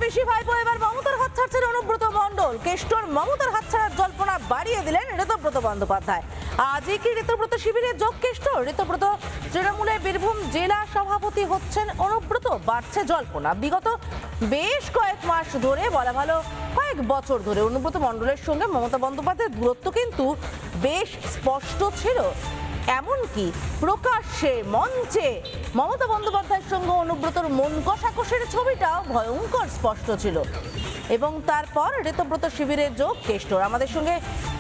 পিসি ভাইপো এবার মমতার হাত ছাড়ছেন অনুব্রত মণ্ডল। কেষ্টর মমতার হাত ছাড়ার জল্পনা বাড়িয়ে দিলেন ঋতব্রত বন্দ্যোপাধ্যায়। আজই কি ঋতব্রত শিবিরে যোগ কেষ্টর? ঋতব্রত তৃণমূলের বীরভূম জেলা সভাপতি হচ্ছেন অনুব্রত, বাড়ছে জল্পনা। বিগত বেশ কয়েক মাস ধরে, বলা ভালো কয়েক বছর ধরে অনুব্রত মণ্ডলের সঙ্গে মমতা বন্দ্যোপাধ্যায়ের দূরত্ব কিন্তু বেশ স্পষ্ট ছিল। এমনকি প্রকাশ্যে মঞ্চে মমতা বন্দ্যোপাধ্যায়ের সঙ্গে অনুব্রতর মন কষাকষির ছবিটাও ভয়ঙ্কর স্পষ্ট ছিল। এবং তারপর ঋতব্রত শিবিরের যোগ কেষ্টর। আমাদের সঙ্গে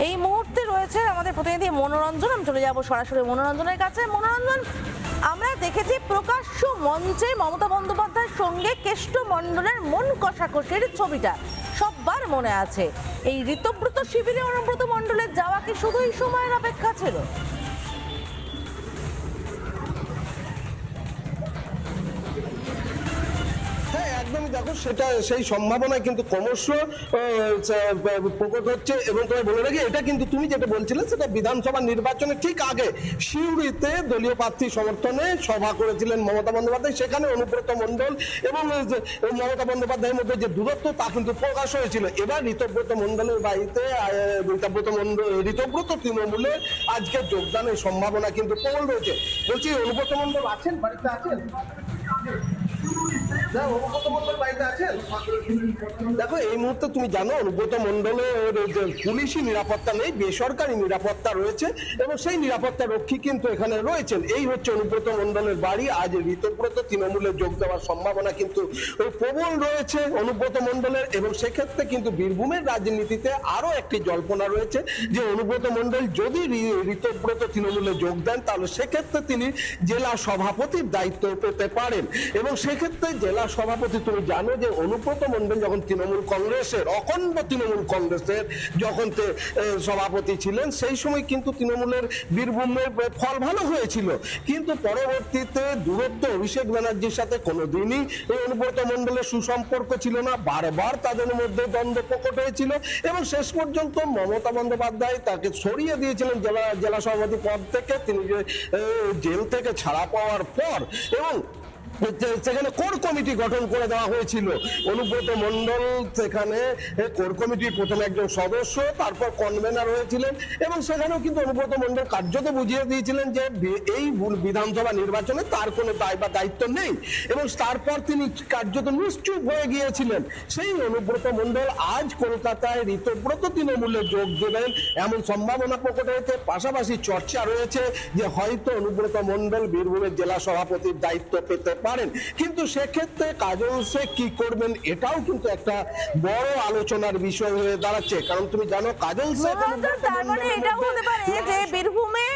এই মুহূর্তে রয়েছে আমাদের প্রতিনিধি মনোরঞ্জন। আমি চলে যাব সরাসরি মনোরঞ্জনের কাছে। মনোরঞ্জন, আমরা দেখেছি প্রকাশ্য মঞ্চে মমতা বন্দ্যোপাধ্যায়ের সঙ্গে কেষ্ট মণ্ডলের মন কষাকষির ছবিটা সববার মনে আছে। এই ঋতব্রত শিবিরে অনুব্রত মণ্ডলের যাওয়া কি শুধুই সময়ের অপেক্ষা ছিল? একদমই, দেখো সেটা সেই সম্ভাবনা কিন্তু ক্রমশ প্রকট হচ্ছে। এবং তুমি বলে রাখি, এটা কিন্তু তুমি যেটা বলছিলে সেটা বিধানসভা নির্বাচনে ঠিক আগে সিউড়িতে দলীয় প্রার্থী সমর্থনে সভা করেছিলেন মমতা বন্দ্যোপাধ্যায়। সেখানে অনুব্রত মণ্ডল এবং মমতা বন্দ্যোপাধ্যায়ের মধ্যে যে দূরত্ব তা কিন্তু প্রকাশ হয়েছিল। এবার ঋতব্রত মণ্ডলের বাড়িতে ঋতব্রত তৃণমূলে আজকে যোগদানের সম্ভাবনা কিন্তু প্রবল রয়েছে। বলছি, অনুব্রত মণ্ডল আছেন, বাড়িতে আছেন? দেখো, এই মুহূর্তে তুমি জানো অনুব্রত মণ্ডলের পুলিশি নিরাপত্তা নেই, বেসরকারি নিরাপত্তা রয়েছে এবং সেই নিরাপত্তা রক্ষী কিন্তু এখানে রয়েছেন। এই হচ্ছে অনুব্রত মণ্ডলের বাড়ি। আজ ঋতব্রত তৃণমূলে যোগ দেওয়ার সম্ভাবনা কিন্তু প্রবল রয়েছে অনুব্রত মণ্ডলের। এবং সেক্ষেত্রে কিন্তু বীরভূমের রাজনীতিতে আরো একটি জল্পনা রয়েছে যে অনুব্রত মণ্ডল যদি ঋতব্রত তৃণমূলে যোগ দেন তাহলে সেক্ষেত্রে তিনি জেলা সভাপতির দায়িত্ব পেতে পারেন। এবং সেক্ষেত্রে জেলা সভাপতি, তুমি জানো যে অনুব্রত মণ্ডল যখন তৃণমূল কংগ্রেসের অখণ্ড তৃণমূল কংগ্রেসের যখন সভাপতি ছিলেন সেই সময় কিন্তু তৃণমূলের বীরভূমের ফল ভালো হয়েছিল। কিন্তু পরবর্তীতে দূরত্ব অভিষেক ব্যানার্জির সাথে কোনোদিনই এই অনুব্রত মণ্ডলের সুসম্পর্ক ছিল না। বারবার তাদের মধ্যে দ্বন্দ্ব প্রকট হয়েছিল এবং শেষ পর্যন্ত মমতা বন্দ্যোপাধ্যায় তাকে সরিয়ে দিয়েছিলেন জেলা সভাপতি পদ থেকে। তিনি জেল থেকে ছাড়া পাওয়ার পর এবং সেখানে কোর কমিটি গঠন করে দেওয়া হয়েছিল। অনুব্রত মণ্ডল সেখানে কোর কমিটির প্রথম একজন সদস্য, তারপর কনভেনার হয়েছিলেন এবং সেখানেও কিন্তু অনুব্রত মণ্ডল কার্যত বুঝিয়ে দিয়েছিলেন যে এই বিধানসভা নির্বাচনে তার কোনো দায় বা দায়িত্ব নেই এবং তারপর তিনি কার্যত নিশ্চুপ হয়ে গিয়েছিলেন। সেই অনুব্রত মণ্ডল আজ কলকাতায় ঋতব্রত তৃণমূলে যোগ দেবেন এমন সম্ভাবনা প্রকট হয়েছে। পাশাপাশি চর্চা রয়েছে যে হয়তো অনুব্রত মণ্ডল বীরভূমের জেলা সভাপতির দায়িত্ব পেতে পারেন। কিন্তু সেক্ষেত্রে কাজল শেখ কি করবেন এটাও কিন্তু একটা বড় আলোচনার বিষয় হয়ে দাঁড়াচ্ছে। কারণ তুমি জানো কাজল শেখ এটাও হতে পারে যে বীরভূমে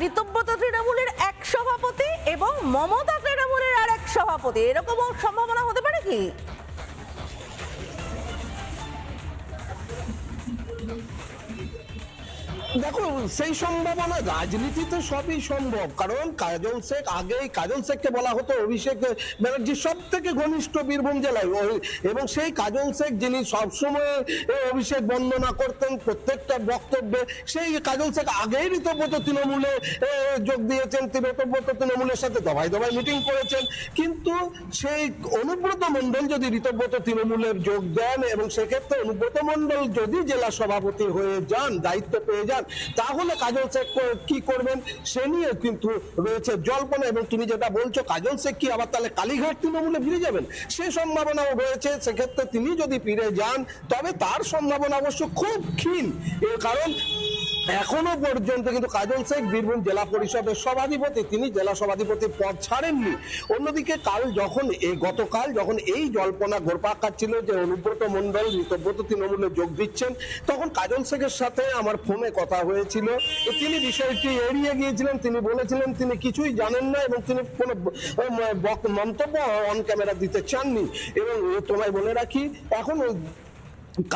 ঋতব্রত তৃণমূলের এক সভাপতি এবং মমতা তৃণমূলের আর এক সভাপতি, এরকম সম্ভাবনা হতে পারে কি? দেখো, সেই সম্ভাবনা রাজনীতিতে সবই সম্ভব। কারণ কাজল শেখকে বলা হতো অভিষেক ব্যানার্জির সব থেকে ঘনিষ্ঠ বীরভূম জেলায় এবং সেই কাজল শেখ যিনি সবসময় অভিষেক বন্দনা করতেন প্রত্যেকটা বক্তব্যে, সেই কাজল শেখ আগেই ঋতব্রত তৃণমূলে যোগ দিয়েছেন, ঋতব্রত তৃণমূলের সাথে দফায় দফায় মিটিং করেছেন। কিন্তু সেই অনুব্রত মণ্ডল যদি ঋতব্রত তৃণমূলের যোগ দেন এবং সেক্ষেত্রে অনুব্রত মণ্ডল যদি জেলা সভাপতি হয়ে যান, দায়িত্ব পেয়ে যান, তাহলে কাজল শেখ কি করবেন সে নিয়ে কিন্তু রয়েছে জল্পনা। এবং তুমি যেটা বলছো কাজল শেখ কি আবার তাহলে কালীঘাট তৃণমূলে ফিরে যাবেন সে সম্ভাবনাও রয়েছে। সেক্ষেত্রে তিনি যদি ফিরে যান তবে তার সম্ভাবনা অবশ্য খুব ক্ষীণ। কারণ এখনো পর্যন্ত কিন্তু কাজল শেখ বীরভূম জেলা পরিষদের সভাধিপতি, তিনি জেলা সভাধিপতির পদ ছাড়েননি। অন্যদিকে গতকাল যখন এই জল্পনা ঘোরপাক খাচ্ছিল যে অনুব্রত মণ্ডল ঋতব্রত তৃণমূলে যোগ দিচ্ছেন, তখন কাজল শেখের সাথে আমার ফোনে কথা হয়েছিল। তিনি বিষয়টি এড়িয়ে গিয়েছিলেন, তিনি বলেছিলেন তিনি কিছুই জানেন না এবং তিনি কোনো মন্তব্য অন ক্যামেরা দিতে চাননি। এবং তোমায় বলে রাখি, এখন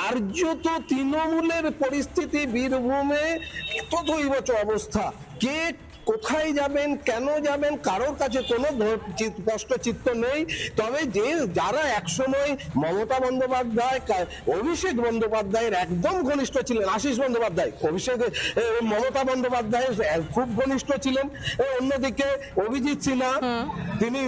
কার্যত তৃণমূলের পরিস্থিতি বীরভূমে তথৈবচ অবস্থা। কে কোথায় যাবেন, কেন যাবেন, কারোর কাছে কোনো স্পষ্ট চিত্র নেই। তবে যারা একসময় মমতা বন্দ্যোপাধ্যায়, অভিষেক বন্দ্যোপাধ্যায়ের একদম ঘনিষ্ঠ ছিলেন, আশিস বন্দ্যোপাধ্যায় মমতা বন্দ্যোপাধ্যায়ের খুব ঘনিষ্ঠ ছিলেন, অন্যদিকে অভিজিৎ সিনহা তিনি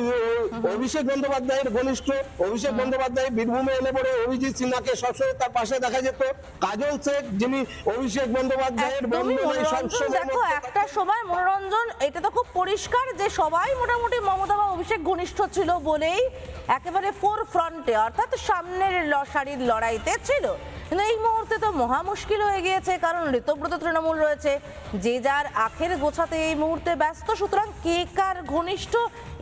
অভিষেক বন্দ্যোপাধ্যায়ের ঘনিষ্ঠ। অভিষেক বন্দ্যোপাধ্যায় বীরভূমে এলে পরে অভিজিৎ সিনহাকে সবসময় তার পাশে দেখা যেত। কাজল শেখ যিনি অভিষেক বন্দ্যোপাধ্যায়ের বন্ধনায় সবসময় দেখো একটা সময় মনোরঞ্জন, এটা তো খুব পরিষ্কার যে সবাই মোটামুটি মমতা বা অভিষেক ঘনিষ্ঠ ছিল বলেই একেবারে ফোর ফ্রন্টে অর্থাৎ সামনের সারির লড়াইতে ছিল। কিন্তু এই মুহূর্তে তো মহা মুশকিল হয়ে গিয়েছে, কারণ ঋতব্রত তৃণমূল রয়েছে, যে যার আখের গোছাতে এই মুহূর্তে ব্যস্ত, সুতরাং কে কার ঘনিষ্ঠ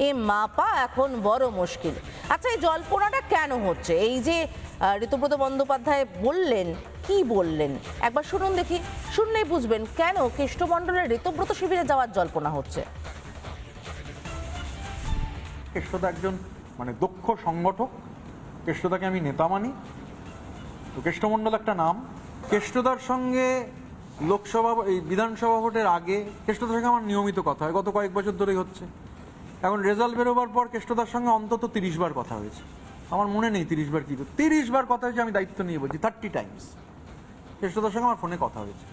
এ মাপা এখন বড় মুশকিল। আচ্ছা, এই জল্পনাটা কেন হচ্ছে? এই যে ঋতব্রত বন্দ্যোপাধ্যায় বললেন, কি বললেন একবার শুনুন দেখি, শুনলেই বুঝবেন কেন কেষ্টমণ্ডলের ঋতব্রত শিবিরে যাওয়ার জল্পনা হচ্ছে। কেষ্টদা একজন দক্ষ সংগঠক, কেষ্টদাকে আমি নেতা মানি। তো কেষ্টমণ্ডল একটা নাম। কেষ্টদার সঙ্গে লোকসভা এই বিধানসভা ভোটের আগে কেষ্টদার সঙ্গে আমার নিয়মিত কথা হয়, গত কয়েক বছর ধরেই হচ্ছে। এখন রেজাল্ট বেরোবার পর কেষ্টদার সঙ্গে অন্তত 30 বার কথা হয়েছে। আমার মনে নেই 30 বার কি, 30 বার কথা হয়েছে, আমি দায়িত্ব নিয়ে বলছি 30 টাইমস কেষ্টদার সঙ্গে আমার ফোনে কথা হয়েছে।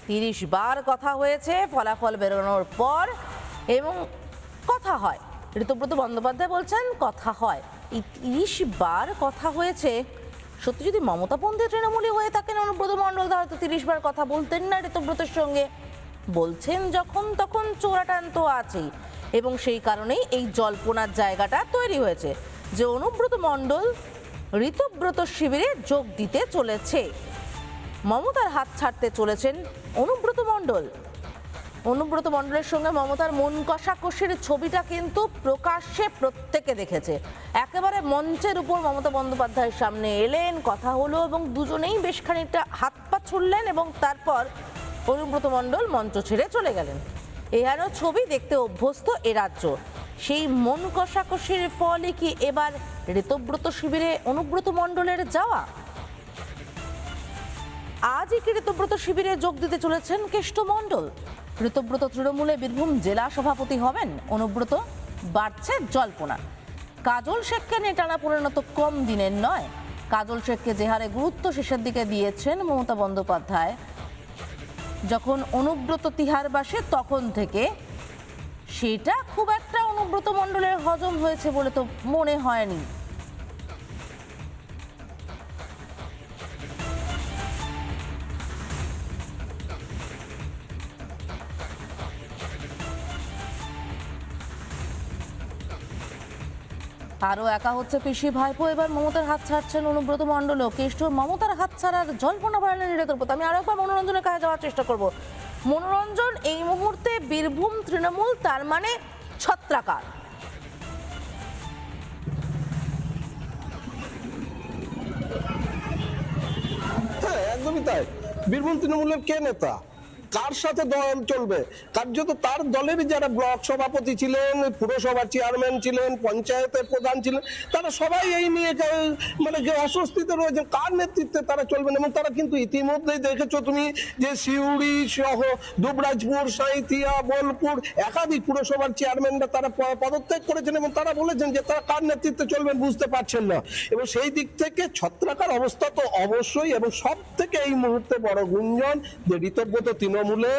30 বার কথা হয়েছে ফলাফল বেরোনোর পর, এবং কথা হয়। ঋতব্রত বন্দ্যোপাধ্যায় বলছেন কথা হয়। এই 30 বার কথা হয়েছে, সত্যি যদি মমতাপন্থী তৃণমূলী হয়ে থাকেন অনুব্রত মণ্ডল, হয়তো 30 বার কথা বলতেন না ঋতব্রতের সঙ্গে। বলছেন যখন তখন চোরাটান তো আছেই, এবং সেই কারণেই এই জল্পনার জায়গাটা তৈরি হয়েছে যে অনুব্রত মণ্ডল ঋতব্রত শিবিরে যোগ দিতে চলেছে, মমতার হাত ছাড়তে চলেছেন অনুব্রত মণ্ডল। অনুব্রত মণ্ডলের সঙ্গে মমতার মন কষাকষির ছবিটা কিন্তু প্রকাশ্যে প্রত্যেকে দেখেছে। একেবারে মঞ্চের উপর মমতা বন্দ্যোপাধ্যায়ের সামনে এলেন, কথা হলো, এবং দুজনেই বেশ খানিকটা হাত পা ছুড়লেন, এবং তারপর অনুব্রত মণ্ডল মঞ্চ ছেড়ে চলে গেলেন। এহারও ছবি দেখতে অভ্যস্ত এ রাজ্য। সেই মন কষাকষির ফলে কি এবার ঋতব্রত শিবিরে অনুব্রত মণ্ডলের যাওয়া? আজই কি ঋতব্রত শিবিরে যোগ দিতে চলেছেন কেষ্টমণ্ডল? ঋতব্রত তৃণমূলে বীরভূম জেলা সভাপতি হবেন অনুব্রত? বাড়ছে জল্পনা। কাজল শেখকে নিয়ে টানা পরিণত কম দিনের নয়। কাজল শেখকে যে হারে গুরুত্ব শেষের দিকে দিয়েছেন মমতা বন্দ্যোপাধ্যায়, যখন অনুব্রত তিহার বাসে তখন থেকে সেটা খুব একটা অনুব্রত মণ্ডলের হজম হয়েছে বলে তো মনে হয়নি। আরও একা হচ্ছে পিসি ভাইপো, এবার মমতার হাত ছাড়ছেন অনুব্রত মণ্ডলও। কেষ্ট মমতার হাত ছাড়ার জল্পনা বাড়ালেন ঋতব্রত। আমি আরো একবার মনোরঞ্জনের কাছে যাওয়ার চেষ্টা করব। মনোরঞ্জন, এই মুহূর্তে বীরভূম তৃণমূল তার মানে ছত্রাকার। হ্যাঁ, একদমই তাই। বীরভূম তৃণমূলের কে নেতা, কার সাথে দল চলবে? কার্যত তার দলের যারা ব্লক সভাপতি ছিলেন, পুরসভার চেয়ারম্যান ছিলেন, পঞ্চায়েতের প্রধান ছিলেন, তারা সবাই এই নিয়ে যে অস্বস্তিতে রয়েছে, কার নেতৃত্বে তারা চলবেন। এবং তারা কিন্তু ইতিমধ্যেই দেখেছো তুমি যে সিউড়ি সহ দুবরাজপুর, সাঁইথিয়া, বোলপুর একাধিক পুরসভার চেয়ারম্যানরা তারা পদত্যাগ করেছেন, এবং তারা বলেছেন যে তারা কার নেতৃত্বে চলবেন বুঝতে পারছেন না। এবং সেই দিক থেকে ছত্রাকার অবস্থা তো অবশ্যই। এবং সব থেকে এই মুহূর্তে বড় গুঞ্জন যে ঋতব্রত তৃণমূলে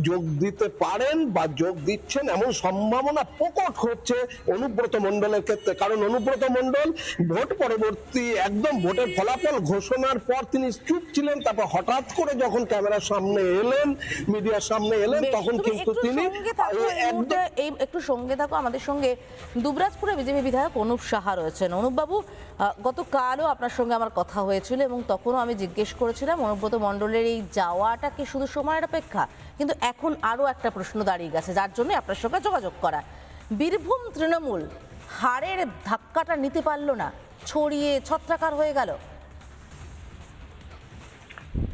যোগ দিতে পারেন বা যোগ দিচ্ছেন এমন সম্ভাবনা প্রকট হচ্ছে অনুব্রত মণ্ডলের ক্ষেত্রে। কারণ অনুব্রত মণ্ডল ভোট পরবর্তী একদম ভোটের ফলাফল ঘোষণার পর তিনি চুপ ছিলেন, তারপর হঠাৎ করে যখন ক্যামেরার সামনে এলেন, মিডিয়ার সামনে এলেন, তখন কিন্তু তিনি একটু সঙ্গে থাকো আমাদের সঙ্গে। দুবরাজপুরে বিজেপি বিধায়ক অনুপ সাহা রয়েছেন। অনুপবাবু, গতকালও আপনার সঙ্গে আমার কথা হয়েছিল, এবং তখনও আমি জিজ্ঞেস করেছিলাম অনুব্রত মণ্ডলের এই যাওয়াটা কি শুধু সময়ের অপেক্ষা, কিন্তু এখন আরো একটা প্রশ্ন দাঁড়িয়ে গেছে, যার জন্য আপনার সঙ্গে যোগাযোগ করা। বীরভূম তৃণমূল হারের ধাক্কাটা নিতে পারলো না, ছড়িয়ে ছত্রাকার হয়ে গেল।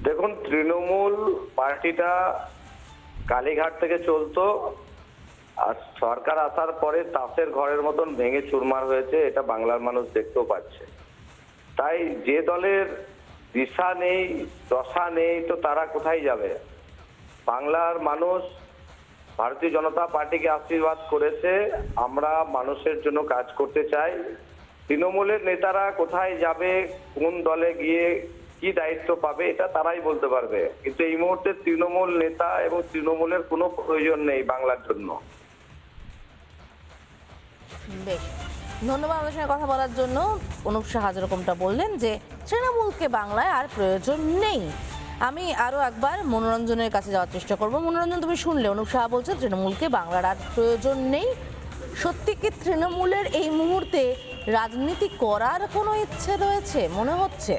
দেখুন, তৃণমূল পার্টিটা কালীঘাট থেকে চলতো, আর সরকার আসার পরে তাসের ঘরের মতন ভেঙে চুরমার হয়েছে, এটা বাংলার মানুষ দেখতেও পাচ্ছে। তাই যে দলের দিশা নেই, দশা নেই, তো তারা কোথায় যাবে? বাংলার মানুষ ভারতীয় জনতা পার্টিকে আশীর্বাদ করেছে। আমরা মানুষের জন্য কাজ করতে চাই। তৃণমূলের নেতারা কোথায় যাবে, কোন দলে গিয়ে কি দায়িত্ব পাবে, এটা তারাই বলতে পারবে। কিন্তু এই মুহূর্তে তৃণমূল নেতা এবং তৃণমূলের কোনো প্রয়োজন নেই বাংলার জন্য। বেশ, ধন্যবাদ আমাদের সঙ্গে কথা বলার জন্য। অনুপ সাহা যেরকমটা বললেন যে তৃণমূলকে বাংলায় আর প্রয়োজন নেই। আমি আরো একবার মনোরঞ্জনের কাছে যাওয়ার চেষ্টা করব। মনোরঞ্জন, তুমি শুনলে অনুপ সাহা বলছে তৃণমূলকে বাংলার আর প্রয়োজন নেই। সত্যি কি তৃণমূলের এই মুহূর্তে রাজনীতি করার কোনো ইচ্ছে রয়েছে মনে হচ্ছে?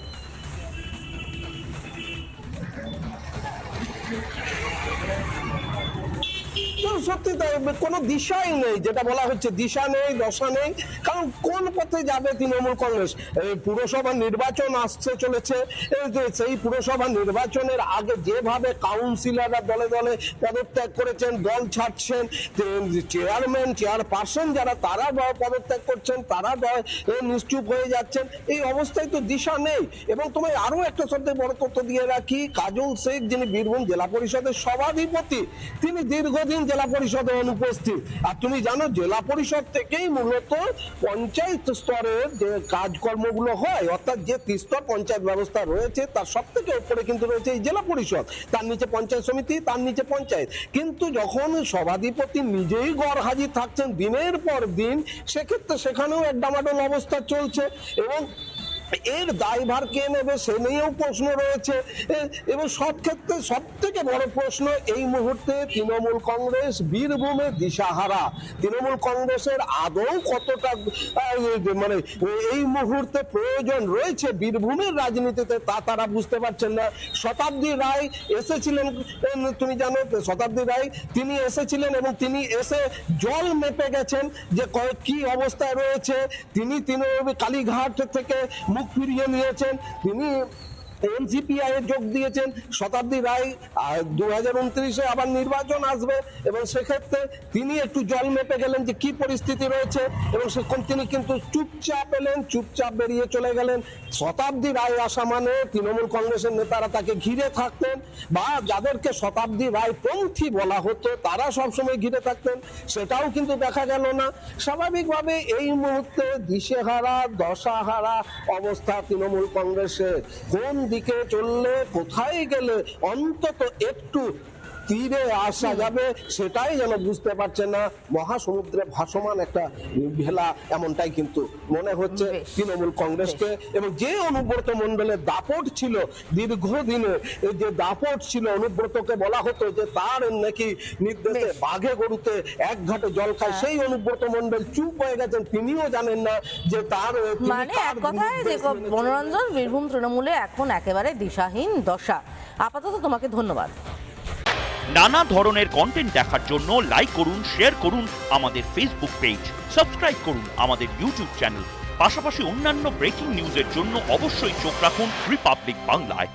সত্যি তাই, কোনো দিশাই নেই। যেটা বলা হচ্ছে দিশা নেই, দশা নেই। কারণ কোন পথে যাবে তৃণমূল কংগ্রেস? পুরসভা নির্বাচন আসছে চলেছে, সেই পুরসভা নির্বাচনের আগে যেভাবে কাউন্সিলররা দলে দলে পদত্যাগ করেছেন, দল ছাড়ছেন, চেয়ারম্যান চেয়ারপারসন যারা তারা পদত্যাগ করছেন, তারা নিশ্চুপ হয়ে যাচ্ছেন, এই অবস্থায় তো দিশা নেই। এবং তোমায় আরো একটা সবথেকে বড় তথ্য দিয়ে রাখি, কাজল শেখ যিনি বীরভূম জেলা পরিষদের সভাধিপতি, তিনি দীর্ঘদিন জেলা পরিষদে অনুপস্থিত। আর তুমি জানো জেলা পরিষদ থেকেই মূলত পঞ্চায়েত স্তরের যে কাজকর্মগুলো হয়, অর্থাৎ যে ত্রিস্তর পঞ্চায়েত ব্যবস্থা রয়েছে তার সব থেকে উপরে কিন্তু রয়েছে এই জেলা পরিষদ, তার নিচে পঞ্চায়েত সমিতি, তার নিচে পঞ্চায়েত। কিন্তু যখন সভাধিপতি নিজেই গড় হাজির থাকছেন দিনের পর দিন, সেক্ষেত্রে সেখানেও এক ডামাডোল অবস্থা চলছে। এবং এর দায়ভার কে নেবে সে নিয়েও প্রশ্ন রয়েছে। এবং সব ক্ষেত্রে সব থেকে বড় প্রশ্ন এই মুহূর্তে তৃণমূল কংগ্রেস বীরভূমে দিশাহারা। তৃণমূল কংগ্রেসের আদৌ কতটা মানে এই মুহূর্তে প্রয়োজন রয়েছে বীরভূমের রাজনীতিতে তা তারা বুঝতে পারছেন না। শতাব্দী রায় এসেছিলেন, তুমি জানো শতাব্দী রায়, তিনি এসেছিলেন এবং তিনি এসে জল মেপে গেছেন যে কি অবস্থায় রয়েছে। তিনি কালীঘাট থেকে মুখ ফিরিয়ে নিয়েছেন, তিনি এনসিপিআই এ যোগ দিয়েছেন। শতাব্দী রায় 2029-এ আবার নির্বাচন আসবে এবং সেক্ষেত্রে তিনি একটু জল মেপে গেলেন যে কি পরিস্থিতি রয়েছে, এবং সেখান তিনি কিন্তু চুপচাপ এলেন, চুপচাপ বেরিয়ে চলে গেলেন। শতাব্দী রায় আসা মানে তৃণমূল কংগ্রেসের নেতারা তাকে ঘিরে থাকতেন, বা যাদেরকে শতাব্দী রায় পন্থী বলা হতো তারা সবসময় ঘিরে থাকতেন, সেটাও কিন্তু দেখা গেল না। স্বাভাবিকভাবে এই মুহূর্তে দিশেহারা দশাহারা অবস্থা তৃণমূল কংগ্রেসের। কোন দিকে চললে, কোথায় গেলে অন্তত একটু তীরে আসা যাবে সেটাই যেন বুঝতে পারছে না। মহাসমুদ্রে ভাসমান একটা ভেলা, এমনটাই কিন্তু মনে হচ্ছে তৃণমূল কংগ্রেসকে। এবং যে অনুব্রত মণ্ডলের দাপট ছিল দীর্ঘদিনের, যে দাপট ছিল, অনুব্রতকে বলা হতো যে তার নাকি নির্দেশে বাঘে গরুতে এক ঘাটে জল খায়, সেই অনুব্রত মণ্ডল চুপ হয়ে গেছেন। তিনিও জানেন না যে তার মানে এক কথায় যে মনোরঞ্জন, বীরভূম তৃণমূলে এখন একেবারে দিশাহীন দশা। আপাতত তোমাকে ধন্যবাদ। নানা ধরনের কন্টেন্ট দেখার জন্য লাইক করুন, শেয়ার করুন আমাদের ফেসবুক পেজ, সাবস্ক্রাইব করুন আমাদের ইউটিউব চ্যানেল। পাশাপাশি অন্যান্য ব্রেকিং নিউজের জন্য অবশ্যই চোখ রাখুন রিপাবলিক বাংলায়।